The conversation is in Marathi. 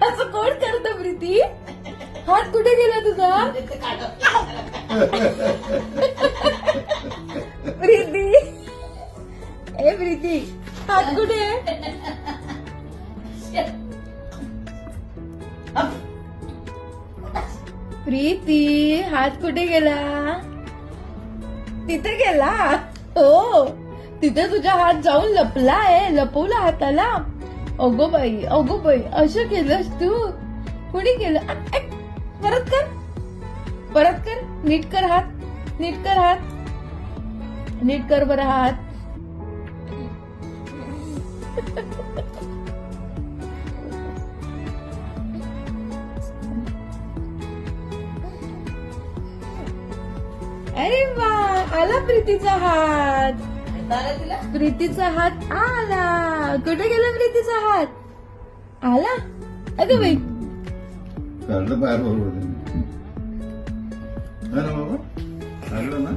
असं कोण करतं प्रीती? हात कुठे गेला तुझा? प्रीती, ए प्रीती, हात कुठे आहे? प्रीती, हात कुठे गेला? तिथे गेला. हो, तिथे तुझा हात जाऊन लपलाय. लपवला हाताला. अगो बाई, असं केलंस तू? कुणी केलं? परत कर. नीट कर हात. नीट कर बरं हात. अरे वा, आला प्रीतीचा हात. प्रीतीचा हात आला. कुठे गेला प्रीतीचा हात? आला. अगं बाई, काढलं बाहेर बरोबर ना बाबा, काढलं ना.